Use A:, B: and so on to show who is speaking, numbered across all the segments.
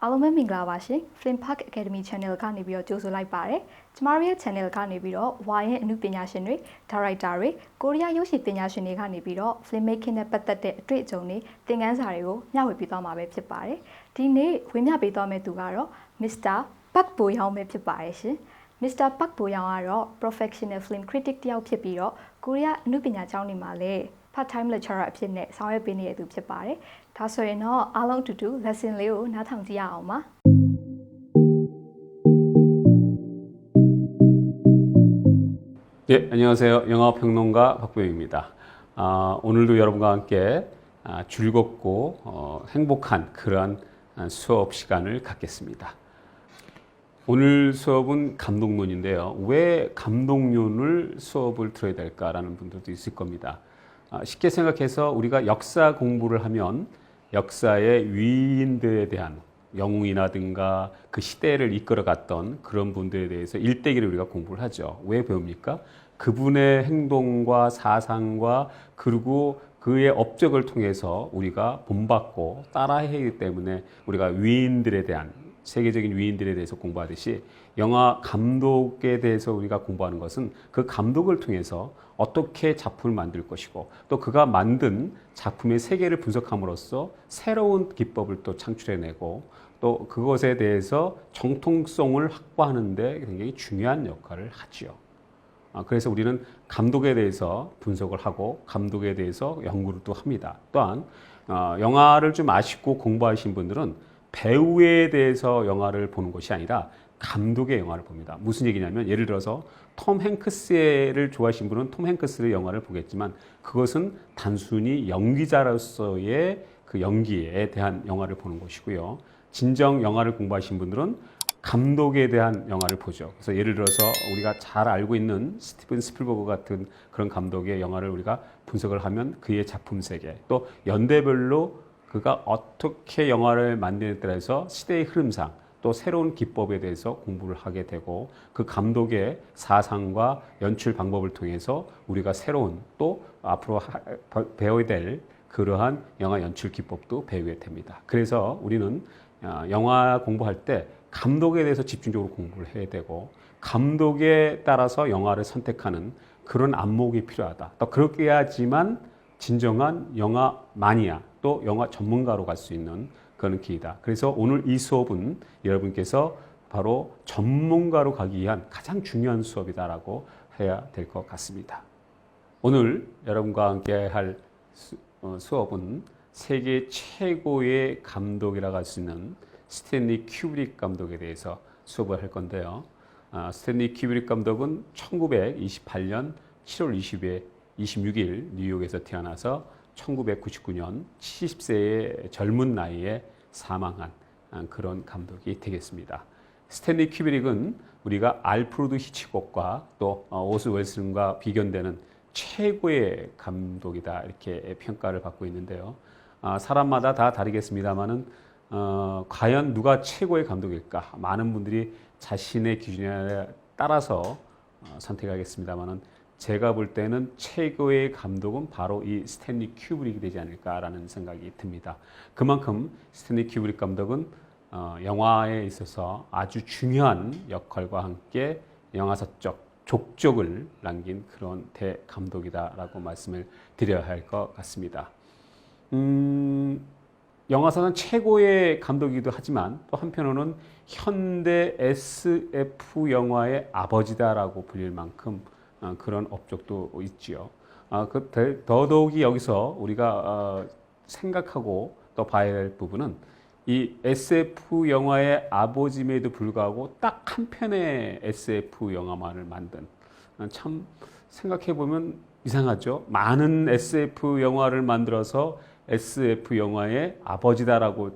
A: အားလုံးပဲမင်္ဂလာပါရှင် Film Park Academy Channel ကနေပြီးတော့ကြိုဆိုလိုက်ပါတယ်ကျမတို့ရဲ့ Channel ကနေပြီးတော့ဝါရင်အမှုပညာရှင်တွေ Director တွေကိုရီးယားရုပ်ရှင်ပညာရှင်တွေကနေပြီးတော့ Film Making နဲ့ပတ်သက်တဲ့အတွေ့အကြုံတွေသင်ခန်းစာတွေကိုမျှဝေပေးသွားမှာပဲဖြစ်ပါတယ်ဒီနေ့ဝေမျှပေးသွားမယ့်သူကတော့ Mr. Park Bo Young ပဲဖြစ်ပါတယ်ရှင်Mr. Park Bo Young ကတော့ Professional Film Critic တယောက်ဖြစ်ပြီးတော့ကိုရီးယားအမှုပညာကျောင်းတွေမှာလည်းpart-time lecturer အဖြစ်နဲ့ဆောင်ရွက်ပေးနေတဲ့သူဖြစ်ပါတယ်။ဒါဆိုရင်တော့အားလုံးအတူတူ lesson လေးကိုနားထောင်ကြည့်ရအောင်ပါ
B: 예, 안녕하세요. 영화평론가 박보영입니다. 오늘도 여러분과 함께 즐겁고 행복한 그러한 수업 시간을 갖겠습니다. 오늘 수업은 감독론인데요. 왜 감독론을 수업을 들어야 될까라는 분들도 있을 겁니다. 쉽게 생각해서 우리가 역사 공부를 하면 역사의 위인들에 대한 영웅이라든가 그 시대를 이끌어갔던 그런 분들에 대해서 일대기를 우리가 공부를 하죠. 왜 배웁니까? 그분의 행동과 사상과 그리고 그의 업적을 통해서 우리가 본받고 따라해야 하기 때문에 우리가 위인들에 대한 세계적인 위인들에 대해서 공부하듯이 영화 감독에 대해서 우리가 공부하는 것은 그 감독을 통해서 어떻게 작품을 만들 것이고 또 그가 만든 작품의 세계를 분석함으로써 새로운 기법을 또 창출해내고 또 그것에 대해서 정통성을 확보하는 데 굉장히 중요한 역할을 하지요. 그래서 우리는 감독에 대해서 분석을 하고 감독에 대해서 연구를 또 합니다. 또한 영화를 좀 아시고 공부하신 분들은 배우에 대해서 영화를 보는 것이 아니라 감독의 영화를 봅니다. 무슨 얘기냐면 예를 들어서 톰 행크스를 좋아하시는 분은 톰 행크스의 영화를 보겠지만 그것은 단순히 연기자로서의 그 연기에 대한 영화를 보는 것이고요. 진정 영화를 공부하신 분들은 감독에 대한 영화를 보죠. 그래서 예를 들어서 우리가 잘 알고 있는 스티븐 스필버그 같은 그런 감독의 영화를 우리가 분석을 하면 그의 작품 세계 또 연대별로 그가 어떻게 영화를 만드느냐에 따라서 시대의 흐름상 또 새로운 기법에 대해서 공부를 하게 되고 그 감독의 사상과 연출 방법을 통해서 우리가 새로운 또 앞으로 배워야 될 그러한 영화 연출 기법도 배우게 됩니다. 그래서 우리는 영화 공부할 때 감독에 대해서 집중적으로 공부를 해야 되고 감독에 따라서 영화를 선택하는 그런 안목이 필요하다. 또 그렇게 해야지만 진정한 영화 마니아 또 영화 전문가로 갈 수 있는 그런 길이다. 그래서 오늘 이 수업은 여러분께서 바로 전문가로 가기 위한 가장 중요한 수업이다라고 해야 될 것 같습니다. 오늘 여러분과 함께 할 수업은 세계 최고의 감독이라고 할 수 있는 스탠리 큐브릭 감독에 대해서 수업을 할 건데요. 스탠리 큐브릭 감독은 1928년 7월 26일 뉴욕에서 태어나서 1999년 70세의 젊은 나이에 사망한 그런 감독이 되겠습니다. 스탠리 큐브릭은 우리가 알프레드 히치콕과 또 오스 웰슨과 비견되는 최고의 감독이다 이렇게 평가를 받고 있는데요. 사람마다 다 다르겠습니다만은 과연 누가 최고의 감독일까? 많은 분들이 자신의 기준에 따라서 선택하겠습니다만은 제가 볼 때는 최고의 감독은 바로 이 스탠리 큐브릭이 되지 않을까라는 생각이 듭니다. 그만큼 스탠리 큐브릭 감독은 영화에 있어서 아주 중요한 역할과 함께 영화사적 족적을 남긴 그런 대감독이다라고 말씀을 드려야 할 것 같습니다. 영화사는 최고의 감독이기도 하지만 또 한편으로는 현대 SF 영화의 아버지다라고 불릴 만큼 그런 업적도 있지요. 더더욱이 여기서 우리가 생각하고 또 봐야 할 부분은 이 SF 영화의 아버지임에도 불구하고 딱 한 편의 SF 영화만을 만든 참 생각해 보면 이상하죠. 많은 SF 영화를 만들어서 SF 영화의 아버지다라고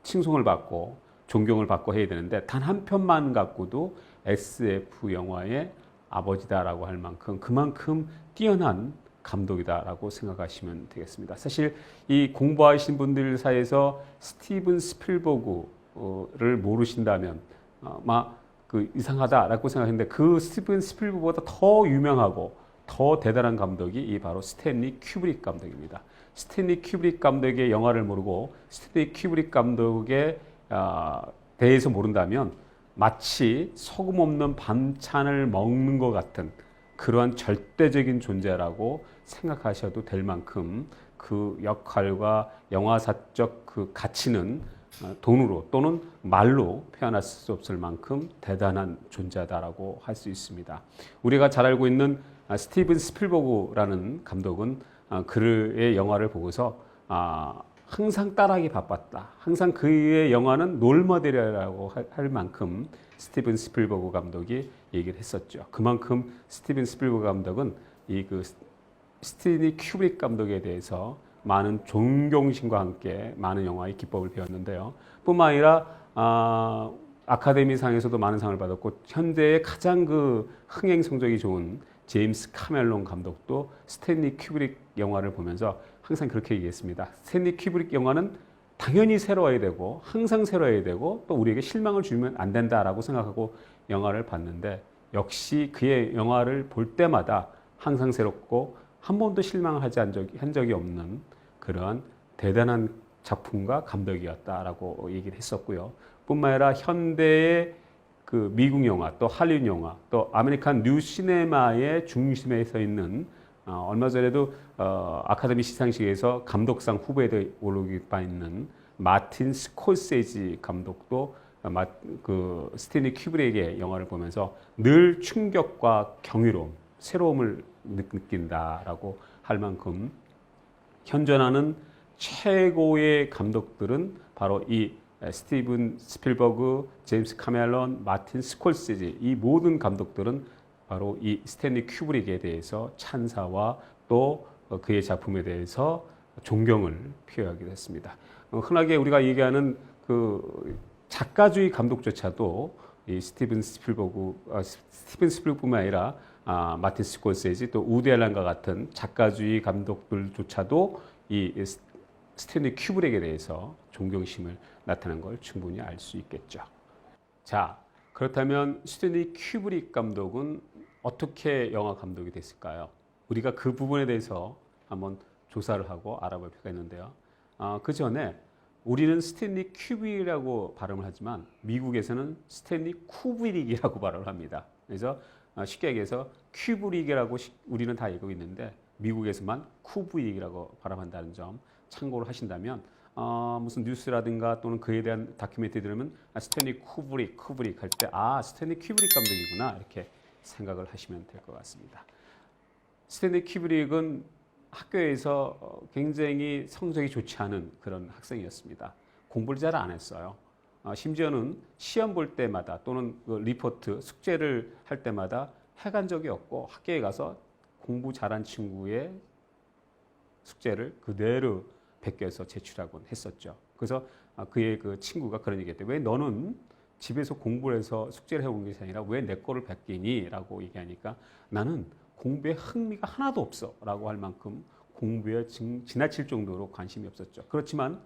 B: 칭송을 받고 존경을 받고 해야 되는데 단 한 편만 갖고도 SF 영화의 아버지다라고 할 만큼 그만큼 뛰어난 감독이다라고 생각하시면 되겠습니다. 사실 이 공부하신 분들 사이에서 스티븐 스필버그를 모르신다면 그 이상하다라고 생각했는데 그 스티븐 스필버그보다 더 유명하고 더 대단한 감독이 이 바로 스탠리 큐브릭 감독입니다. 스탠리 큐브릭 감독의 영화를 모르고 스탠리 큐브릭 감독의 대해서 모른다면 마치 소금 없는 반찬을 먹는 것 같은 그러한 절대적인 존재라고 생각하셔도 될 만큼 그 역할과 영화사적 그 가치는 돈으로 또는 말로 표현할 수 없을 만큼 대단한 존재다라고 할 수 있습니다. 우리가 잘 알고 있는 스티븐 스필버그라는 감독은 그의 영화를 보고서 항상 따라하기 바빴다. 항상 그의 영화는 롤모델이라고 할 만큼 스티븐 스필버그 감독이 얘기를 했었죠. 그만큼 스티븐 스필버그 감독은 스탠리 큐브릭 감독에 대해서 많은 존경심과 함께 많은 영화의 기법을 배웠는데요. 뿐만 아니라 아카데미상에서도 많은 상을 받았고 현대의 가장 그 흥행 성적이 좋은 제임스 카멜론 감독도 스탠리 큐브릭 영화를 보면서 항상 그렇게 얘기했습니다. 스탠리 큐브릭 영화는 당연히 새로워야 되고 항상 새로워야 되고 또 우리에게 실망을 주면 안 된다라고 생각하고 영화를 봤는데 역시 그의 영화를 볼 때마다 항상 새롭고 한 번도 실망을 한 적이 없는 그러한 대단한 작품과 감독이었다라고 얘기를 했었고요. 뿐만 아니라 현대의 그 미국 영화 또 할리우드 영화 또 아메리칸 뉴 시네마의 중심에 서 있는 얼마 전에도 아카데미 시상식에서 감독상 후보에 오르기 바 있는 마틴 스콜세지 감독도 그 스탠리 큐브릭의 영화를 보면서 늘 충격과 경이로움, 새로움을 느낀다라고 할 만큼 현존하는 최고의 감독들은 바로 이 스티븐 스필버그, 제임스 카멜론, 마틴 스콜세지 이 모든 감독들은 바로 이 스탠리 큐브릭에 대해서 찬사와 또 그의 작품에 대해서 존경을 표하게 됐습니다. 흔하게 우리가 얘기하는 그 작가주의 감독조차도 이 스티븐 스필버그뿐만 아니라 마틴 스콜세지 또 우디 앨런과 같은 작가주의 감독들조차도 이 스탠리 큐브릭에 대해서 존경심을 나타낸 걸 충분히 알 수 있겠죠. 자, 그렇다면 스탠리 큐브릭 감독은 어떻게 영화 감독이 됐을까요? 우리가 그 부분에 대해서 한번 조사를 하고 알아볼 필요가 있는데요. 그 전에 우리는 스탠리 큐브릭이라고 발음을 하지만 미국에서는 스탠리 쿠브릭이라고 발음을 합니다. 그래서 쉽게 얘기해서 큐브릭이라고 우리는 다 알고 있는데 미국에서만 쿠브릭이라고 발음한다는 점 참고를 하신다면 무슨 뉴스라든가 또는 그에 대한 다큐멘터리 들으면 스탠리 쿠브릭 할 때 스탠리 큐브릭 감독이구나 이렇게 생각을 하시면 될 것 같습니다. 스탠리 큐브릭은 학교에서 굉장히 성적이 좋지 않은 그런 학생이었습니다. 공부를 잘 안 했어요. 심지어는 시험 볼 때마다 또는 그 리포트, 숙제를 할 때마다 해간 적이 없고 학교에 가서 공부 잘한 친구의 숙제를 그대로 베껴서 제출하곤 했었죠. 그래서 그의 그 친구가 그런 얘기했대요. 왜 너는 집에서 공부를 해서 숙제를 해온 것이 아니라 왜 내 거를 베끼니? 라고 얘기하니까 나는 공부에 흥미가 하나도 없어 라고 할 만큼 공부에 지나칠 정도로 관심이 없었죠. 그렇지만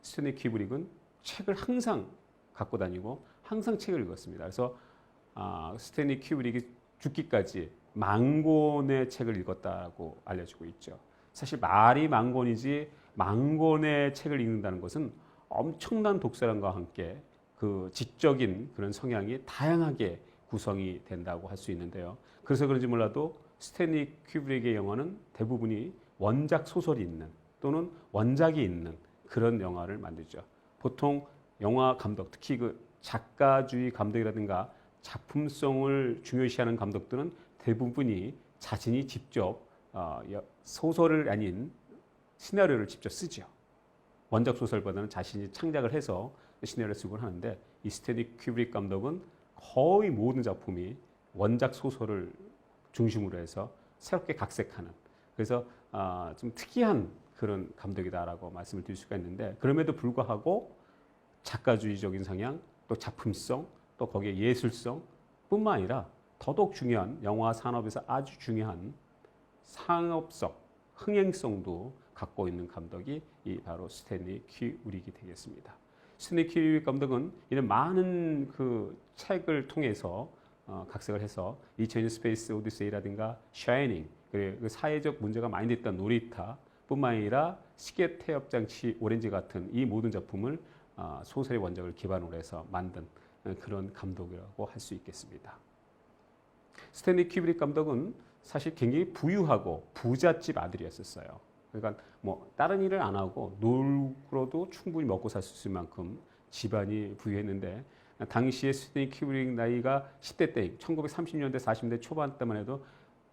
B: 스탠리 큐브릭은 책을 항상 갖고 다니고 항상 책을 읽었습니다. 그래서 스탠리 큐브릭이 죽기까지 10,000권의 책을 읽었다고 알려지고 있죠. 사실 말이 10,000권이지 10,000권의 책을 읽는다는 것은 엄청난 독서량과 함께 그 지적인 그런 성향이 다양하게 구성이 된다고 할 수 있는데요. 그래서 그런지 몰라도 스탠리 큐브릭의 영화는 대부분이 원작 소설이 있는 또는 원작이 있는 그런 영화를 만들죠. 보통 영화 감독, 특히 그 작가주의 감독이라든가 작품성을 중요시하는 감독들은 대부분이 자신이 직접 소설을 아닌 시나리오를 직접 쓰죠. 원작 소설보다는 자신이 창작을 해서 시나리오를 쓰곤 하는데 이 스탠리 큐브릭 감독은 거의 모든 작품이 원작 소설을 중심으로 해서 새롭게 각색하는 그래서 좀 특이한 그런 감독이다라고 말씀을 드릴 수가 있는데 그럼에도 불구하고 작가주의적인 성향 또 작품성 또 거기에 예술성 뿐만 아니라 더더욱 중요한 영화 산업에서 아주 중요한 상업성, 흥행성도 갖고 있는 감독이 바로 스탠리 큐브릭이 되겠습니다. 스탠리 큐브릭 감독은 이런 많은 그 책을 통해서 각색을 해서 2001 스페이스 오디세이라든가 샤이닝, 그 사회적 문제가 많이 됐던 놀이터 뿐만 아니라 시계 태엽 장치 오렌지 같은 이 모든 작품을 소설의 원작을 기반으로 해서 만든 그런 감독이라고 할 수 있겠습니다. 스탠리 큐브릭 감독은 사실 굉장히 부유하고 부잣집 아들이었었어요. 그러니까 뭐 다른 일을 안 하고 놀고도 충분히 먹고 살 수 있을 만큼 집안이 부유했는데 당시에 스탠리 큐브릭 나이가 10대 때 1930년대 40년대 초반 때만 해도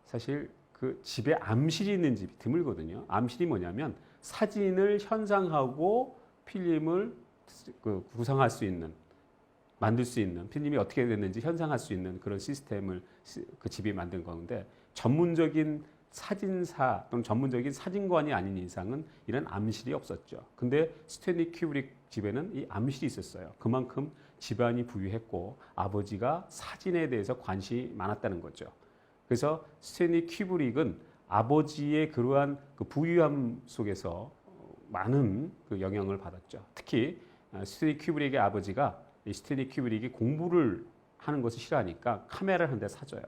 B: 사실 그 집에 암실이 있는 집이 드물거든요. 암실이 뭐냐면 사진을 현상하고 필름을 구성할 수 있는, 만들 수 있는, 필름이 어떻게 됐는지 현상할 수 있는 그런 시스템을 그 집이 만든 건데, 전문적인 사진사 또는 전문적인 사진관이 아닌 이상은 이런 암실이 없었죠. 근데 스탠리 큐브릭 집에는 이 암실이 있었어요. 그만큼 집안이 부유했고 아버지가 사진에 대해서 관심이 많았다는 거죠. 그래서 스탠리 큐브릭은 아버지의 그러한 그 부유함 속에서 많은 그 영향을 받았죠. 특히 스탠리 큐브릭의 아버지가 이 스탠리 큐브릭이 공부를 하는 것을 싫어하니까 카메라를 한 대 사줘요.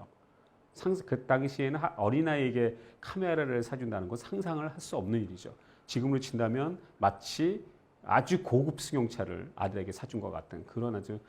B: 그 당시에는 어린아이에게 카메라를 사준다는 건 상상을 할 수 없는 일이죠. 지금으로 친다면 마치 아주 고급 승용차를 아들에게 사준 것 같은 그런 아주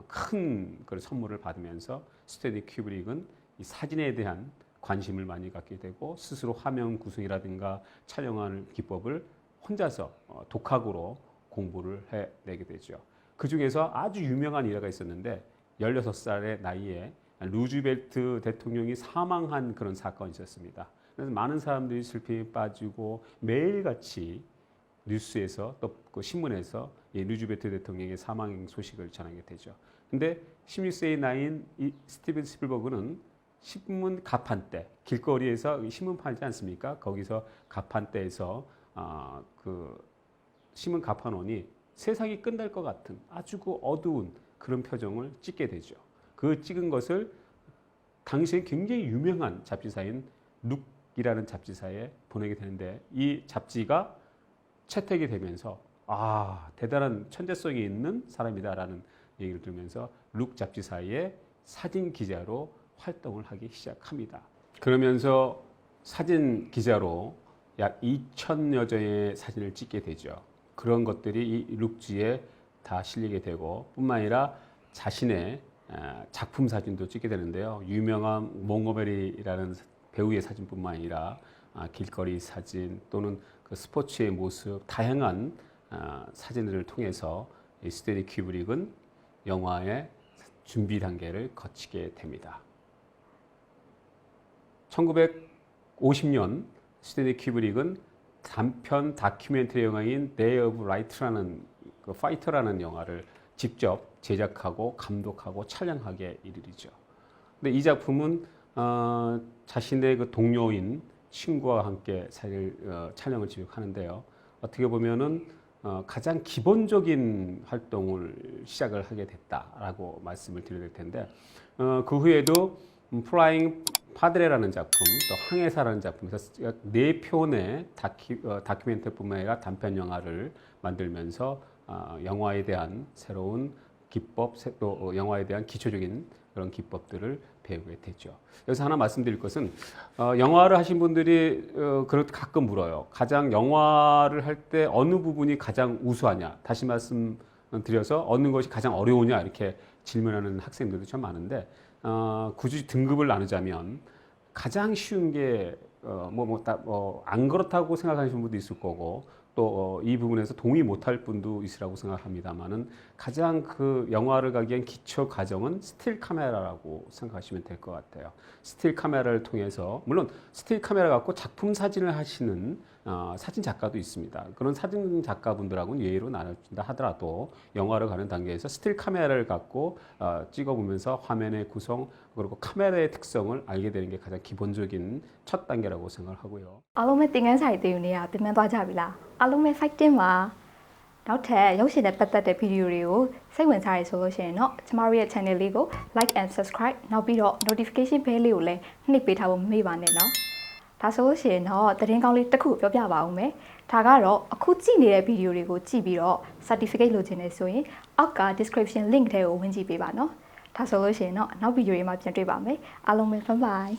B: 큰 그런 선물을 받으면서 스탠리 큐브릭은 이 사진에 대한 관심을 많이 갖게 되고 스스로 화면 구성이라든가 촬영하는 기법을 혼자서 독학으로 공부를 해내게 되죠. 그 중에서 아주 유명한 일화가 있었는데 16살의 나이에 루즈벨트 대통령이 사망한 그런 사건이 있었습니다. 그래서 많은 사람들이 슬픔에 빠지고 매일같이 뉴스에서 또 그 신문에서 이 루즈벨트 대통령의 사망 소식을 전하게 되죠. 근데 16세의 나이인 이 스티븐 스필버그는 신문 가판대, 길거리에서 신문 팔지 않습니까? 거기서 가판대에서 그 신문 가판원이 세상이 끝날 것 같은 아주 그 어두운 그런 표정을 찍게 되죠. 그 찍은 것을 당시에 굉장히 유명한 잡지사인 룩이라는 잡지사에 보내게 되는데 이 잡지가 채택이 되면서 대단한 천재성이 있는 사람이다라는 얘기를 들으면서 룩 잡지사의 사진 기자로 활동을 하기 시작합니다. 그러면서 사진 기자로 약 2,000여 점의 사진을 찍게 되죠. 그런 것들이 이 룩지에 다 실리게 되고 뿐만 아니라 자신의 작품 사진도 찍게 되는데요. 유명한 몽고메리라는 배우의 사진뿐만 아니라 길거리 사진 또는 그 스포츠의 모습 다양한 사진들을 통해서 스탠리 큐브릭은 영화의 준비 단계를 거치게 됩니다. 1950년 스탠리 큐브릭은 단편 다큐멘터리 영화인 Day of Light라는 그 파이터라는 영화를 직접 제작하고 감독하고 촬영하게 이르죠. 근데 이 작품은 자신의 그 동료인 친구와 함께 촬영을 지속하는데요. 어떻게 보면은 가장 기본적인 활동을 시작을 하게 됐다라고 말씀을 드려야 될 텐데 그 후에도 플라잉 파드레라는 작품, 또 항해사라는 작품에서 4편의 다큐멘터리뿐만 아니라 단편 영화를 만들면서 영화에 대한 새로운 기법, 또 영화에 대한 기초적인 그런 기법들을 배우게 되죠. 여기서 하나 말씀드릴 것은 영화를 하신 분들이 가끔 물어요. 가장 영화를 할 때 어느 부분이 가장 우수하냐? 다시 말씀드려서 어느 것이 가장 어려우냐? 이렇게 질문하는 학생들도 참 많은데 굳이 등급을 나누자면 가장 쉬운 게 안 그렇다고 생각하시는 분도 있을 거고 또 이 부분에서 동의 못할 분도 있으라고 생각합니다만은 가장 그 영화를 가기엔 기초 과정은 스틸 카메라라고 생각하시면 될 것 같아요. 스틸 카메라를 통해서 물론 스틸 카메라 갖고 작품 사진을 하시는 사진 작가도 있습니다. 그런 사진 작가분들하고는 예의로 나눠준다 하더라도 영화를 가는 단계에서 스틸 카메라를 갖고 찍어보면서 화면의 구성 그리고 카메라의 특성을 알게 되는 게 가장 기본적인 첫 단계라고 생각을 하고요.
A: အားလုံးပဲသင်ခန်းစာတွေသိနေရပြင်ပန်းသွားကြပြီလားအားလုံးပဲ fighting ပါနောက်ထပ်ရုပ်ရှင်နဲ့ပတ်သက်တဲ့ဗီဒီယိုတွေကိုစိတ်ဝင်စားရဆိုလို့ရှိရင်တော့ကျမတို့ရဲ့ channel လေးကို like and subscribe နောက်ပြီးတော့ notification bell လေးကိုလည်းနှိပ်ပေးထားဖို့မမေ့ပါနဲ့နော်ဒါဆိုလို့ရှိရင်တော့သတင်းကောင်းလေးတစ်ခုပြောပြပါဦးမယ်ဒါကတော့အခုကြည့်နေတဲ့ဗီဒီယိုတွေကိုကြည့်ပြီးတော့ certificate လိုချင်နေဆိုရင်အောက်က description link ထဲကိုဝင်ကြည့်ပေးပါနော်ဒါဆိုလို့ရှိရင်တော့နောက်ဗီဒီယိုတွေမှာပြန်တွေ့ပါမယ်အားလုံးပဲ bye bye